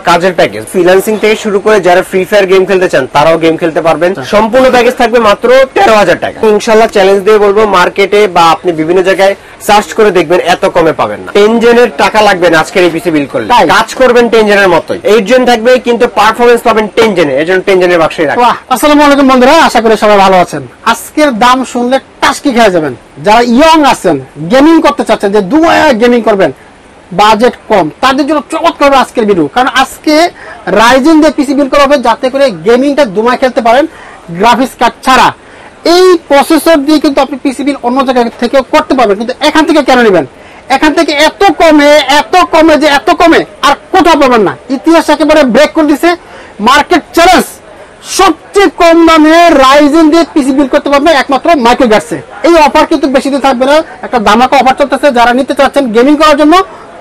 কাজের package freelancing থেকে শুরু করে যারা ফ্রি ফায়ার গেম খেলতে চান তারাও গেম খেলতে পারবেন। সম্পূর্ণ প্যাকেজ থাকবে মাত্র 13,000 টাকা। ইনশাআল্লাহ চ্যালেঞ্জ দিয়ে বলবো, মার্কেটে বা আপনি বিভিন্ন জায়গায় সার্চ করে দেখবেন এত কমে পাবেন না। 10 জেনের টাকা লাগবে না আজকের এই পিসি বিল করলে, কাজ করবেন 10 জেনের মতোই। 8 জন থাকবে কিন্তু পারফরম্যান্স পাবেন 10 জেনের, এজন্য 10 জেনের বাক্সে রাখবেন। আসসালামু আলাইকুম বন্ধুরা, আশা করি সবাই ভালো আছেন। আজকের দাম শুনলে টাস্কি খেয়ে যাবেন। যারা ইয়ং আছেন, গেমিং করতে চাচ্ছেন, যে দুবাইয়া গেমিং করবেন, বাজেট কম, তাদের জন্য চমৎকার হবে আজকের ভিডিও। কারণ আজকে রাইজেন দিয়ে পিসি বিল করা হবে যাতে করে গেমিংটা দুমায় খেলতে পারেন গ্রাফিক্স কার্ড ছাড়া। এই প্রসেসর দিয়ে কিন্তু আপনি পিসি বিল অন্য জায়গা থেকে করতে পারবেন, কিন্তু এখান থেকে কেন নেবেন? এখান থেকে এত কমে যে এত কমে আর কোথাও পাবেন না। ইতিহাস একেবারে ব্রেক করে দিছে, মার্কেট চ্যালেঞ্জ। সবচেয়ে কম দামে রাইজেন দিয়ে পিসি বিল করতে পারবেন একমাত্র মাইক্রোগ্যাটসে। এই অফার কিন্তু বেশি দিন থাকবে না, একটা দামাকা অফার চলতেছে। যারা নিতে চাচ্ছেন গেমিং করার জন্য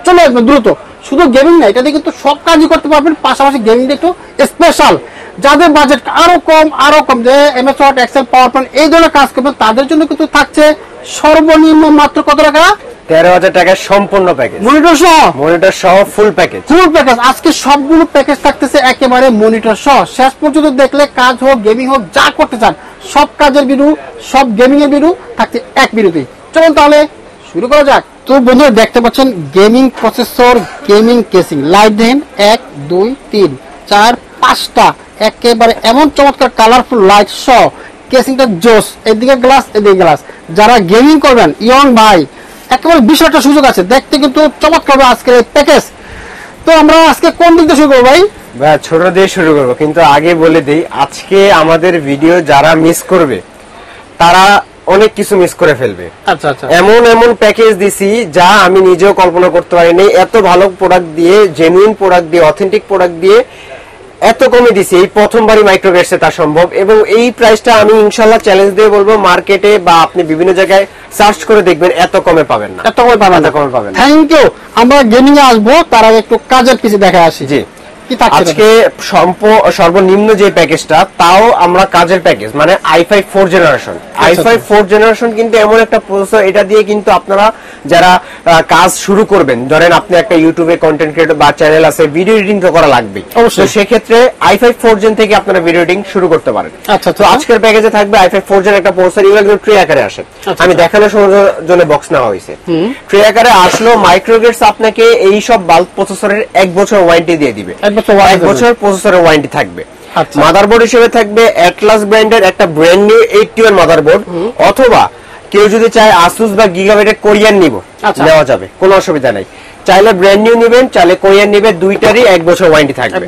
চলে আসবেন দ্রুত। শুধু গেমিং না, এটা দিয়ে কিন্তু সব কাজই করতে পারবেন, পাশাপাশি গেমিংটা একটু স্পেশাল। যাদের বাজেট আরো কম, যে MS Word, Excel, PowerPoint এই ধরনের কাজ করবেন, তাদের জন্য কিন্তু থাকছে সর্বনিম্ন মাত্র কত টাকা? 13,000 টাকার সম্পূর্ণ প্যাকেজ, মনিটর সহ ফুল প্যাকেজ। আজকে সবগুলো প্যাকেজ থাকতেছে একেবারে মনিটর সহ। শেষ পর্যন্ত দেখলে কাজ হোক, গেমিং হোক, যা করতে চান সব কাজের ভিডিও, সব গেমিং এর ভিডিও থাকছে এক ভিডিওতেই। চলুন তাহলে শুরু করা যাক। তো বন্ধুরা দেখতে পাচ্ছেন gaming processor, gaming casing, light then 1 2 3 4 5টা একেবারে এমন চমৎকার কালারফুল লাইট সহ কেসিংটা জোস। এদিকে গ্লাস, এদিকে গ্লাস। যারা গেমিং করবেন ইয়ং ভাই, একেবারে বিশাল একটা সুযোগ আছে, দেখতে কিন্তু চমৎকার হবে আজকের এই প্যাকেজ। তো আমরা আজকে কোন দিক দিয়ে শুরু করবো ভাই? ছোট দিয়ে শুরু করবো, কিন্তু আগে বলে দিই আজকে আমাদের ভিডিও যারা মিস করবে তারা অনেক কিছু মিস করে ফেলবে। আচ্ছা আচ্ছা, এমন প্যাকেজ দিছি যা আমি নিজেও কল্পনা করতে পারিনি। এত ভালো প্রোডাক্ট দিয়ে, জেনুইন প্রোডাক্ট দিয়ে, অথেন্টিক প্রোডাক্ট দিয়ে এত কমে দিছি, এই প্রথমবারই মাইক্রোগ্যাটসে তা সম্ভব। এবং এই প্রাইসটা আমি ইনশাআল্লাহ চ্যালেঞ্জ দিয়ে বলবো, মার্কেটে বা আপনি বিভিন্ন জায়গায় সার্চ করে দেখবেন এত কমে পাবেন না, এত কমে পাবেন। Thank you. আমরা গেমিং এ আসবো, তার আগে একটু কাজের পিসি দেখা আসি। জি, আজকে সর্বনিম্ন যে প্যাকেজটা, তাও আমরা কাজের প্যাকেজ, মানে i5 4 জেনারেশন। i5 4 জেনারেশন কিন্তু এমন একটা প্রসেসর, এটা দিয়ে কিন্তু আপনারা যারা কাজ শুরু করবেন, ধরেন আপনি একটা ইউটিউবে কন্টেন্ট ক্রিয়েটর বা চ্যানেল আছে, ভিডিও এডিটিং তো করা লাগবে, তো সেক্ষেত্রে i5 4 জেন থেকে আপনারা ভিডিও এডিটিং শুরু করতে পারেন। তো আজকের প্যাকেজে থাকবে i5 4 জেন একটা প্রসেসর। এগুলো কিন্তু ট্রে আকারে আসে, আমি দেখানোর জন্য বক্স নেওয়া হয়েছে। ট্রে আকারে আসলো, মাইক্রোগ্যাটস আপনাকে এই সব বাল্ব প্রসেসরের 1 বছর ওয়ারেন্টি দিয়ে দিবে। 1 বছর প্রসেসরের ওয়ারেন্টি থাকবে। মাদারবোর্ড হিসেবে থাকবে অ্যাটলাস ব্র্যান্ডের একটা ব্র্যান্ড নিউ 81 মাদারবোর্ড, অথবা কেউ যদি চায় আসুস বা গিগাবাইটের কোরিয়ান নিব, নেওয়া যাবে, কোনো অসুবিধা নাই। চাইলে ব্র্যান্ড নিউ নিবেন, চাইলে কোরিয়ান নিবেন, দুইটারই 1 বছর ওয়ারেন্টি থাকবে।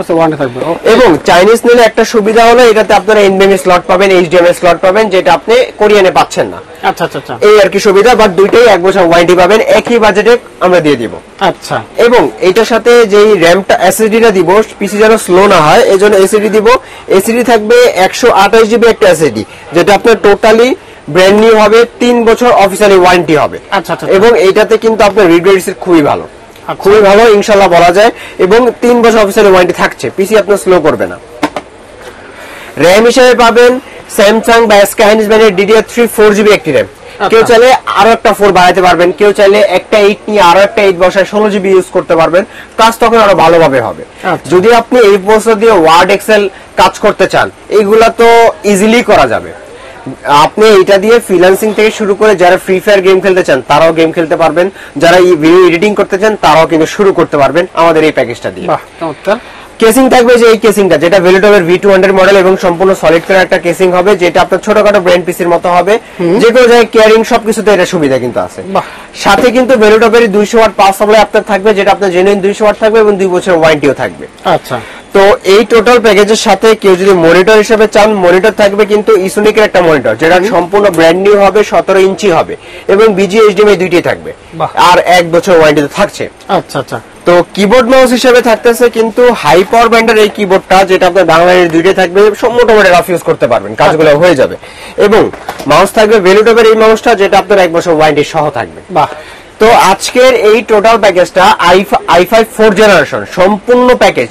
এবং চাইনিজ নিলে একটা সুবিধা হলো এটাতে আপনারা এনভিএমই স্লট পাবেন, এইচডিএমআই স্লট পাবেন, যেটা আপনি কোরিয়ানে পাচ্ছেন না। আচ্ছা আচ্ছা, এই আর কি সুবিধা, বাট দুইটাই 1 বছর ওয়ারেন্টি পাবেন, একই বাজেটে আমরা দিয়ে দিব। আচ্ছা, এবং এটার সাথে যেই র্যামটা, এসএসডিটা দিব, পিসি যেন স্লো না হয় এজন্য এসএসডি দিব। এসএসডি থাকবে 128 জিবি একটা এসএসডি, যেটা আপনার টোটালি ব্র্যান্ড নিউ হবে, 3 বছর অফিসিয়ালি ওয়ারেন্টি হবে। আচ্ছা, এবং এইটাতে কিন্তু আপনার রিড রেট খুবই ভালো, খুবই ভালো ইনশাআল্লাহ বলা যায়। এবং 3 বছর অফিসিয়ালি ওয়ারেন্টি থাকছে, পিসি আপনার স্লো করবে না। র্যাম হিসেবে পাবেন স্যামসাং বা এসকে হাইনিস ব্র্যান্ডের DDR3 4GB একটি র্যাম। কেউ চাইলে আরো একটা 4 বাড়াতে পারবেন, কেউ চাইলে একটা 8 নিয়ে আরো একটা 8 বসায় 16GB ইউজ করতে পারবেন, কাজ তখন আরো ভালোভাবে হবে। যদি আপনি এই প্রসেসর দিয়ে ওয়ার্ড, এক্সেল কাজ করতে চান, এইগুলা তো ইজিলি করা যাবে। আপনি এটা দিয়ে ফ্রিল্যান্সিং থেকে শুরু করে যারা ফ্রি ফায়ার গেম খেলতে চান তারাও গেম খেলতে পারবেন, যারা ভিডিও এডিটিং করতে চান তারাও কিন্তু শুরু করতে পারবেন আমাদের এই প্যাকেজটা দিয়ে। কেসিং থাকবে যে এই কেসিংটা, যেটা ভেলোটপের V200 মডেল এবং সম্পূর্ণ সলিড কালার একটা কেসিং হবে, যেটা আপনার ছোটখাটো ব্র্যান্ড পিসির মতো হবে, যে কোনো জায়গায় ক্যারিং সবকিছুতে এটা সুবিধা কিন্তু আছে। সাথে কিন্তু ভেলোটপের 200 ওয়াট পাওয়ার সাপ্লাই আপনার থাকবে, যেটা আপনার জেনুইন 200 ওয়াট থাকবে এবং 2 বছর ওয়ারেন্টিও থাকবে। আচ্ছা, তো এই টোটাল প্যাকেজের সাথে কেউ যদি মনিটর হিসেবে চান, মনিটর থাকবে কিন্তু ইসোনিকের একটা মনিটর, যেটা সম্পূর্ণ ব্র্যান্ড নিউ হবে, 17 ইঞ্চি হবে এবং BGA HDMI দুইটাই থাকবে, আর 1 বছর ওয়ারেন্টি থাকছে। আচ্ছা আচ্ছা। তো কিবোর্ড মাউস হিসেবে থাকতেছে কিন্তু হাই পাওয়ার ব্র্যান্ডের এই কিবোর্ডটা, যেটা আপনার বাংলাদেশের দুইটাই থাকবে, মোটামুটি রাফ ইউজ করতে পারবেন, কাজগুলো হয়ে যাবে। এবং মাউস থাকবে ভেলোটপের এই মাউসটা, যেটা আপনার 1 বছর ওয়ারেন্টি সহ থাকবে। বাহ। তো আজকের এই টোটাল প্যাকেজটা i5 4 জেনারেশন সম্পূর্ণ প্যাকেজ,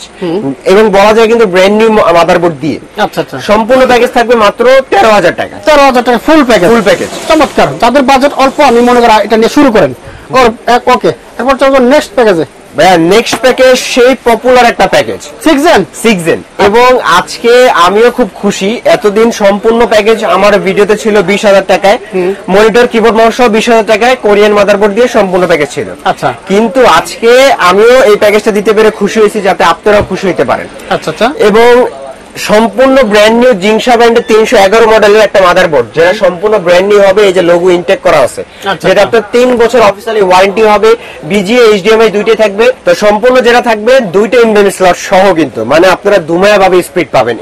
এবং বলা যায় কিন্তু ব্র্যান্ড নিউ মাদারবোর্ড দিয়ে। আচ্ছা আচ্ছা, সম্পূর্ণ প্যাকেজ থাকবে মাত্র 13,000 টাকা। 13,000 টাকা ফুল প্যাকেজ। চমৎকার। যাদের বাজেট অল্প, আমি মনে করি এটা নিয়ে শুরু করেন। ওকে, এরপর চলবো নেক্সট প্যাকেজে। ভাইয়া নেক্সট প্যাকেজ সেই পপুলার একটা প্যাকেজ 6 জেন এবং আজকে আমিও খুব খুশি। এতদিন সম্পূর্ণ প্যাকেজ আমার ভিডিওতে ছিল 20,000 টাকায়, মনিটর কিবোর্ড মাউস সহ 20,000 টাকায় কোরিয়ান মাদারবোর্ড দিয়ে সম্পূর্ণ প্যাকেজ ছিল। আচ্ছা, কিন্তু আজকে আমিও এই প্যাকেজটা দিতে পেরে খুশি হয়েছি, যাতে আপনারাও খুশি হতে পারেন। আচ্ছা আচ্ছা, এবং সম্পূর্ণ ব্র্যান্ড নিউ জিংসা ব্র্যান্ডের 311 মডেলের একটা মাদারবোর্ড, যেটা সম্পূর্ণ ব্র্যান্ড নিউ হবে। এই যে লোগো ইনটেক করা আছে, যেটা আপনার 3 বছর অফিসিয়ালি ওয়ারেন্টি হবে, বিজিএ এইচডিএমআই দুইটাই থাকবে। তো সম্পূর্ণ যেটা থাকবে দুইটা ইনভেন স্লট সহ, কিন্তু মানে আপনারা দুমায়া ভাবে স্পিড পাবেন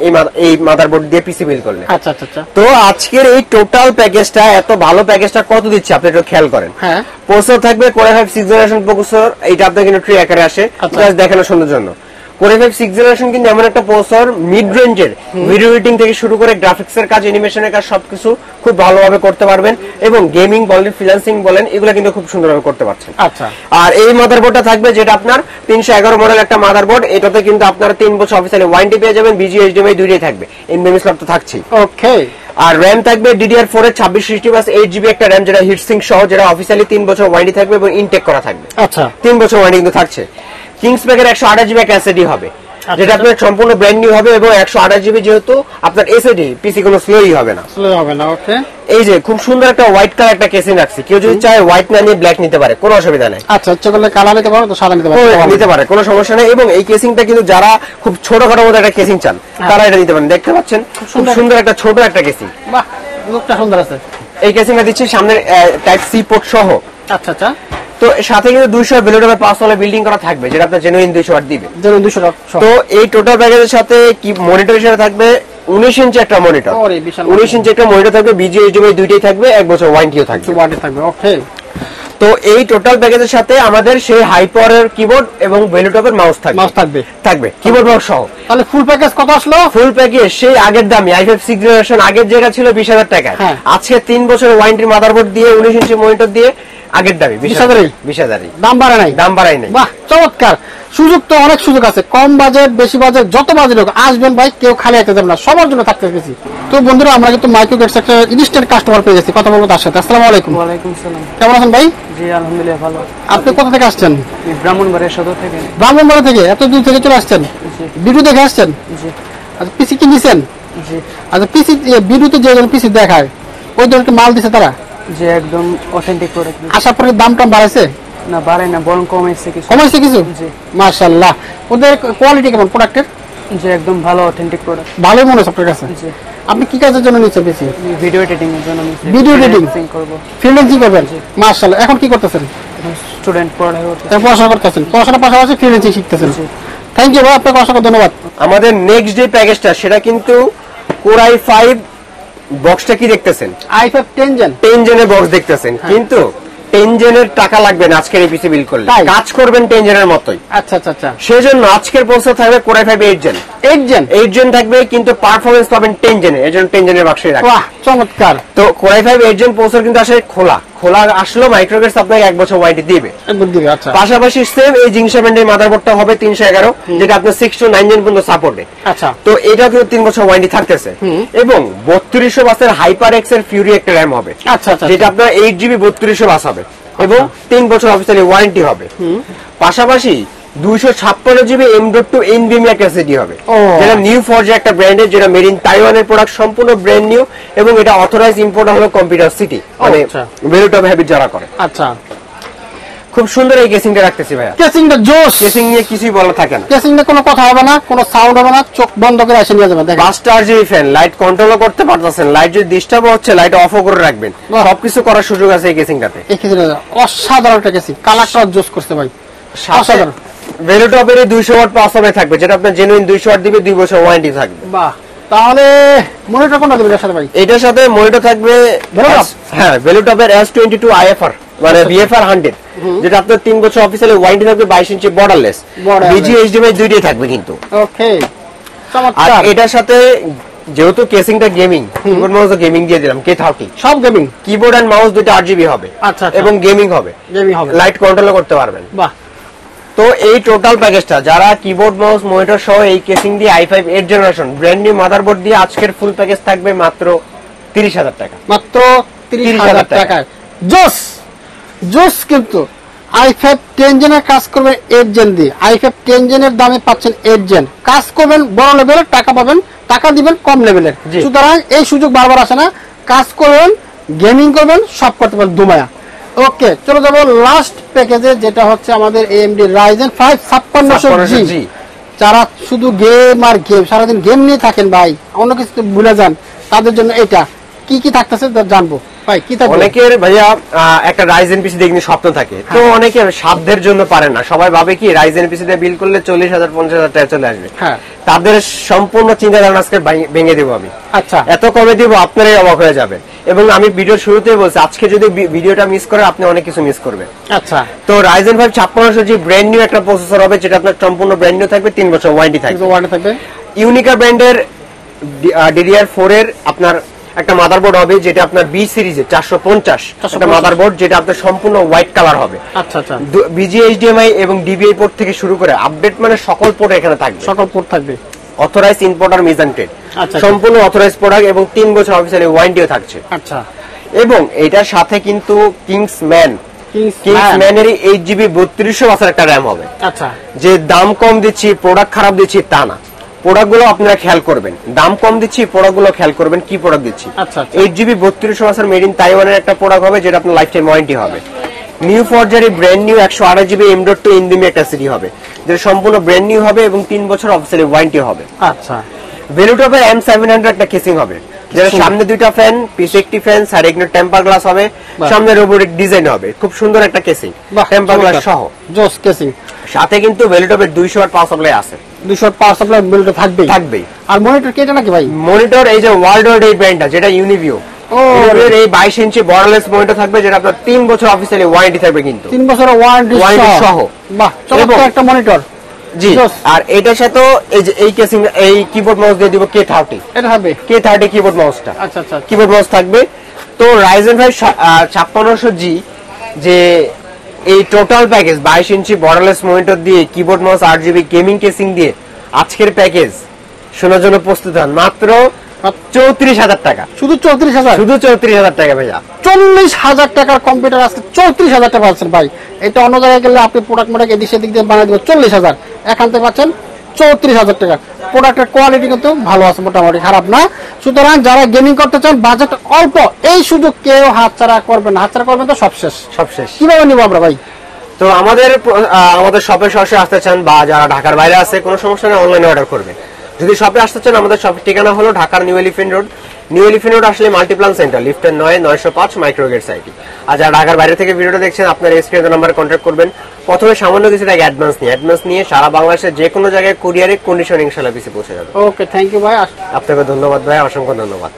এই মাদারবোর্ড দিয়ে পিসি বিল্ড করলে। আচ্ছা আচ্ছা। তো আজকের এই টোটাল প্যাকেজটা, এত ভালো প্যাকেজটা কত দিচ্ছে আপনি একটু খেয়াল করেন। হ্যাঁ, প্রসেসর থাকবে Core i5 6th generation processor, এটা আপনার কিন্তু ট্রি আকারে আসে জাস্ট দেখানোর সুন্দর জন্য। Core i5 6th জেনারেশন কিন্তু এমন একটা প্রসেসর, মিড রেঞ্জের ভিডিও এডিটিং থেকে শুরু করে গ্রাফিক্সের কাজ, অ্যানিমেশনের কাজ সবকিছু খুব ভালোভাবে করতে পারবেন, এবং গেমিং বলেন, ফ্রিল্যান্সিং বলেন, এগুলো কিন্তু খুব সুন্দরভাবে করতে পারছেন। আচ্ছা, আর এই মাদারবোর্ডটা থাকবে যেটা আপনার 311 মডেল একটা মাদারবোর্ড, এটাতে কিন্তু আপনারা 3 বছর অফিসিয়ালি ওয়ারেন্টি পেয়ে যাবেন, বিজিএ এইচডিএমআই দুইটাই থাকবে, এনবিএম স্লট তো থাকছেই। ওকে। আর র্যাম থাকবে DDR4 এর 2660 8GB একটা র্যাম, যেটা হিটসিঙ্ক সহ, যেটা অফিসিয়ালি 3 বছর ওয়ারেন্টি থাকবে এবং ইনটেক করা থাকবে। আচ্ছা, 3 বছর ওয়ারেন্টি কিন্তু থাকছে। কিংস প্যাকের 128GB একটা এসএসডি হবে, যেটা আপনার সম্পূর্ণ ব্র্যান্ড নিউ হবে, এবং 128GB যেহেতু আপনার এসএসডি, পিসি কোনো স্লোই হবে না। স্লো হবে না। ওকে। এই যে খুব সুন্দর একটা হোয়াইট কালার একটা কেসিং রাখছি, কেউ যদি চায় হোয়াইট না নিয়ে ব্ল্যাক নিতে পারে, কোনো অসুবিধা নাই। আচ্ছা, ইচ্ছে করলে কালার নিতে পারো, তো সাদা নিতে পারো, নিতে পারে, কোনো সমস্যা নেই। এবং এই কেসিংটা কিন্তু যারা খুব ছোটখাটো মতো একটা কেসিং চান, তারা এটা নিতে পারেন। দেখতে পাচ্ছেন খুব সুন্দর একটা ছোট একটা কেসিং। বাহ, লুকটা সুন্দর আছে। এই কেসিংটা দিচ্ছি সামনে টাইপ সি পোর্ট সহ। আচ্ছা আচ্ছা। তো সাথে কিন্তু 200 ভ্যালুডেবল পাওয়ার ওয়ালা বিল্ডিং করা থাকবে, যেটা আপনার জেনুইন 200 ওয়াট দিবে। Genuine 200 watt. তো এই টোটাল প্যাকেজের সাথে কি মনিটর হিসেবে থাকবে 19 ইঞ্চি একটা মনিটর, 19 ইঞ্চি একটা মনিটর থাকবে, বিজিএ এইচডিএমআই দুইটাই থাকবে, 1 বছর ওয়ারেন্টিও থাকবে। ওয়ারেন্টি থাকবে। ওকে। তো এই টোটাল প্যাকেজের সাথে আমাদের সেই হাই পাওয়ারের কিবোর্ড এবং ভ্যালুটপের মাউস থাকবে কিবোর্ড মাউস সহ। তাহলে ফুল প্যাকেজ কত আসলো? ফুল প্যাকেজ সেই আগের দামই, i5 6 জেনারেশন আগের যেটা ছিল 20,000 টাকা, আজকে 3 বছরের ওয়ারেন্টির মাদারবোর্ড দিয়ে 19 ইঞ্চি মনিটর দিয়ে আগের দামই 20,000। দাম বাড়ায় নাই। বাহ, চমৎকার। সুযোগ তো অনেক সুযোগ আছে, কম বাজেট বেশি বাজেট যত বাজেট হোক আসবেন ভাই, কেউ খালি একটা যাবেন না, সবার জন্য থাকতে গেছি। তো বন্ধুরা, আমরা কিন্তু মাইক্রোগেটস একটা ইনস্ট্যান্ট কাস্টমার পেয়ে গেছি, কথা বলবো তার সাথে। আসসালামু আলাইকুম। ওয়ালাইকুম সালাম। কেমন আছেন ভাই? জি আলহামদুলিল্লাহ ভালো। আপনি কোথা থেকে আসছেন? ব্রাহ্মণবাড়িয়া সদর থেকে। ব্রাহ্মণবাড়িয়া থেকে এত দূর থেকে চলে আসছেন? জি। ভিডিও দেখে আসছেন? জি। আচ্ছা, পিসি কি নিছেন? জি। আচ্ছা, পিসি ভিডিওতে যে পিসি দেখায় ওই ধরনের মাল দিছে তারা? জি, একদম অথেন্টিক প্রোডাক্ট। আসার পরে দাম টাম বাড়াইছে? না বাড়ে না, বরং কমেছে কিছু। কমাইছে কিছু? জি। মাশাআল্লাহ। ওদের কোয়ালিটি কেমন প্রোডাক্টের? জি, একদম ভালো অথেন্টিক প্রোডাক্ট। ভালোই মনে হচ্ছে আপনার কাছে? জি। আপনি কি কাজের জন্য নিচ্ছেন পিসি? ভিডিও এডিটিং এর জন্য নিছি। ভিডিও এডিটিং করব। ফ্রিল্যান্সিং করবেন? মাশাআল্লাহ। এখন কি করতেছেন? স্টুডেন্ট পড়াশোনা করতেছেন, পড়াশোনার পাশাপাশি ফ্রিল্যান্সিং শিখতেছেন। থ্যাংক ইউ ভাই, আপনাকে অসংখ্য ধন্যবাদ। আমাদের নেক্সট যে প্যাকেজটা, সেটা কিন্তু Core i5 বক্সটা কি দেখতেছেন, i5 10 জেন 10 জেনের বক্স দেখতেছেন, কিন্তু 10 জেনের টাকা লাগবে না আজকের এই পিসি বিল করলে, কাজ করবেন 10 জেনের মতোই। আচ্ছা আচ্ছা আচ্ছা। সেজন্য আজকের প্রসেসর থাকবে Core i5 8 জেন থাকবে, কিন্তু পারফরম্যান্স পাবেন 10 জেনের, এর জন্য 10 জেনের বাক্সই রাখবেন। বাহ, চমৎকার। তো Core i5 8 জেন প্রসেসর কিন্তু আসলে খোলা আসলো, মাইক্রোগেটস আপনাকে 1 বছর ওয়ারেন্টি দিবে। আচ্ছা। পাশাপাশি সেম এই জিংসা ব্র্যান্ডের মাদারবোর্ডটা হবে 311, যেটা আপনার 6 to 9 জেন পর্যন্ত সাপোর্টে। আচ্ছা। তো এটা কিন্তু 3 বছর ওয়ারেন্টি থাকতেছে, এবং 3200 বাসের হাইপার এক্স এর ফিউরি একটা র্যাম হবে। আচ্ছা আচ্ছা। যেটা আপনার 8GB 3200 বাস হবে, এবং 3 বছর অফিসিয়ালি ওয়ারেন্টি হবে। পাশাপাশি 256GB M.2 NVMe একটা এসএসডি হবে, যেটা নিউ ফরজে একটা ব্র্যান্ডের, যেটা মেড ইন তাইওয়ানের প্রোডাক্ট, সম্পূর্ণ ব্র্যান্ড নিউ, এবং এটা অথরাইজ ইম্পোর্ট হলো কম্পিউটার সিটি, মানে ভ্যালুটপ হ্যাবিট যারা করে। আচ্ছা, খুব সুন্দর এই কেসিংটা রাখতেছি ভাইয়া। কেসিংটা জোস। কেসিং নিয়ে কিছুই বলা থাকে না, কেসিংটা কোনো কথা হবে না, কোনো সাউন্ড হবে না, চোখ বন্ধ করে এসে নিয়ে যাবেন। দেখেন 5টা RGB ফ্যান, লাইট কন্ট্রোল করতে পারতেছেন, লাইট যদি ডিস্টার্ব হচ্ছে লাইট অফও করে রাখবেন, সবকিছু করার সুযোগ আছে এই কেসিংটাতে। এই কেসিংটা অসাধারণ একটা কেসিং, কালারটা জোস করছে ভাই, অসাধারণ। ভ্যালুটপের 200 ওয়াট পাওয়ার সাপ্লাই থাকবে, যেটা আপনার জেনুইন 200 ওয়াট দিবে, 2 বছর ওয়ারেন্টি থাকবে। বাহ, তাহলে মনিটর কোনটা দিবেন এর সাথে ভাই? এটার সাথে মনিটর থাকবে হ্যাঁ ভ্যালুটপের S22 IFR, মানে VFR 100, যেটা আপনার 3 বছর অফিসিয়ালি ওয়ারেন্টি থাকবে, 22 ইঞ্চি বর্ডারলেস, বিজি এইচডিএমআই দুইটাই থাকবে কিন্তু। ওকে, আর এটার সাথে যেহেতু কেসিংটা গেমিং, কিবোর্ড মাউস গেমিং দিয়ে দিলাম, K30 সব গেমিং, কিবোর্ড এন্ড মাউস দুটো 8GB হবে। আচ্ছা, এবং গেমিং হবে, লাইট কন্ট্রোল করতে পারবেন। বাহ। তো এই টোটাল প্যাকেজটা, যারা কিবোর্ড মাউস মনিটর সহ এই কেসিং দিয়ে i5 8 generation brand new motherboard দিয়ে, আজকের ফুল প্যাকেজ থাকবে মাত্র 30,000 টাকা। মাত্র 30,000 টাকা। জোস জোস। কিন্তু i5 10 জেনের কাজ করবেন 8 জেন দিয়ে। i5 10 জেনের দামে পাচ্ছেন 8 জেন। কাজ করবেন বড় লেভেলের, টাকা পাবেন, টাকা দিবেন কম লেভেলের। জি। সুতরাং এই সুযোগ বারবার আসে না। কাজ করবেন, গেমিং করবেন, সব করতে পারবেন দুমায়া। ওকে, চলে যাবো লাস্ট প্যাকেজে, যেটা হচ্ছে আমাদের AMD Ryzen 5 5600G। যারা শুধু গেম আর গেম, সারাদিন গেম নিয়ে থাকেন ভাই, অন্য কিছু তো ভুলে যান, তাদের জন্য এটা কি কি থাকতেছে জানবো ভাই। কি থাকবে? অনেকের ভাইয়া একটা রাইজেন পিসি দেখে স্বপ্ন থাকে, তো অনেকে সাধ্যের জন্য পারে না। সবাই ভাবে কি রাইজেন পিসি দিয়ে বিল করলে 40,000 50,000 টাকা চলে আসবে। হ্যাঁ, তাদের সম্পূর্ণ চিন্তা ধারণা আজকে ভেঙে দেবো আমি। আচ্ছা, এত কমে দিব আপনারাই অবাক হয়ে যাবেন। এবং আমি ভিডিওর শুরুতেই বলছি, আজকে যদি ভিডিওটা মিস করেন আপনি অনেক কিছু মিস করবেন। আচ্ছা। তো Ryzen 5 5600G ব্র্যান্ড নিউ একটা প্রসেসর হবে, যেটা আপনার সম্পূর্ণ ব্র্যান্ড নিউ থাকবে, 3 বছর ওয়ারেন্টি থাকবে। থাকবে ইউনিকা ব্র্যান্ডের DDR4 এর আপনার একটা মাদারবোর্ড হবে, যেটা আপনার B সিরিজের 450 একটা মাদারবোর্ড, যেটা আপনার সম্পূর্ণ হোয়াইট কালার হবে। আচ্ছা আচ্ছা। BGA HDMI এবং DVI পোর্ট থেকে শুরু করে আপডেট মানে সকল পোর্ট এখানে থাকবে। সকল পোর্ট থাকবে। অথরাইজ ইম্পোর্টার মেজান্টেড, আচ্ছা, সম্পূর্ণ অথরাইজ প্রোডাক্ট এবং 3 বছর অফিসিয়ালি ওয়ারেন্টিও থাকছে। আচ্ছা। এবং এটার সাথে কিন্তু কিংসম্যান এর 8GB 3200 বাসের একটা র্যাম হবে। আচ্ছা। যে দাম কম দিচ্ছি প্রোডাক্ট খারাপ দিচ্ছি তা না, প্রোডাক্টগুলো আপনারা খেয়াল করবেন। দাম কম দিচ্ছি, প্রোডাক্টগুলো খেয়াল করবেন কি প্রোডাক্ট দিচ্ছি। আচ্ছা। 8GB 3200 বাসের মেড ইন তাইওয়ানের একটা প্রোডাক্ট হবে, যেটা আপনার লাইফ টাইম ওয়ারেন্টি হবে। New forgery brand new 128GB M.2 NVMe একটা সিডি হবে, যেটা সম্পূর্ণ ব্র্যান্ড নিউ হবে এবং 3 বছর অফিসিয়ালি ওয়ারেন্টি হবে। আচ্ছা। ভেলুটপের M700 একটা কেসিং হবে, যেটা সামনে দুইটা ফ্যান, পিছে একটি ফ্যান, সাইডে একটা টেম্পার গ্লাস হবে, সামনে রোবোটিক ডিজাইন হবে, খুব সুন্দর একটা কেসিং টেম্পার গ্লাস সহ। জোস কেসিং। সাথে কিন্তু ভেলুটপের 200 ওয়াট পাওয়ার সাপ্লাই আছে, 200 পাওয়ার সাপ্লাই বিলটা থাকবেই। আর মনিটর কি এটা নাকি ভাই? মনিটর এই যে ওয়ার্ল্ড এই ব্র্যান্ডটা, যেটা ইউনিভিউ, এর এই 22 ইঞ্চি বর্ডারলেস মনিটর থাকবে, যেটা আপনার 3 বছর অফিসিয়ালি ওয়ারেন্টি থাকবে, কিন্তু 3 বছরের ওয়ারেন্টি সহ। বাহ, চমৎকার একটা মনিটর। জি। আর এটার সাথে এই যে এই কেসিং, এই কিবোর্ড মাউস দিয়ে দিব K30, এটা হবে K30 কিবোর্ড মাউসটা। আচ্ছা আচ্ছা। কিবোর্ড মাউস থাকবে। তো Ryzen 5 5600G যে এই টোটাল প্যাকেজ 22 ইঞ্চি বর্ডারলেস মনিটর দিয়ে, keyboard mouse, 8GB gaming casing দিয়ে আজকের প্যাকেজ শোনার জন্য প্রস্তুত হন মাত্র 34,000 টাকা। শুধু 34,000? শুধু 34,000 টাকা ভাইয়া। 40,000 টাকার কম্পিউটার আজকে 34,000 টাকা পাচ্ছেন ভাই। এটা অন্য জায়গায় গেলে আপনি প্রোডাক্ট মোডাক্ট এদিক সেদিক দিয়ে বানিয়ে দেবেন 40,000, এখান থেকে পাচ্ছেন 34,000 টাকা। প্রোডাক্টের কোয়ালিটি কিন্তু ভালো আছে, মোটামুটি খারাপ না। সুতরাং যারা গেমিং করতে চান, বাজেট অল্প, এই সুযোগ কেউ হাতছাড়া করবেন না। হাতছাড়া করবেন তো সব শেষ। কিভাবে নিব আমরা ভাই? তো আমাদের শপে সরাসরি আসতে চান, বা যারা ঢাকার বাইরে আছে কোনো সমস্যা নেই, অনলাইনে অর্ডার করবেন। যদি শপে আসতে চান, আমাদের শপের ঠিকানা হলো ঢাকার new elephant road. New elephant road আসলে মাল্টিপ্লান সেন্টার, লিফটের 9/905 মাইক্রোগেট সাইটে। আর যারা ঢাকার বাইরে থেকে ভিডিওটা দেখছেন, আপনার স্ক্রিনের নাম্বারে কন্ট্যাক্ট করবেন। প্রথমে সামান্য কিছু টাকা অ্যাডভান্স নিয়ে সারা বাংলাদেশের যে কোনো জায়গায় কুরিয়ারে কন্ডিশন ইনশাআল্লাহ পিসি পৌঁছে যাবে। ওকে, থ্যাংক ইউ ভাই। আপনাকে ধন্যবাদ ভাই, অসংখ্য ধন্যবাদ।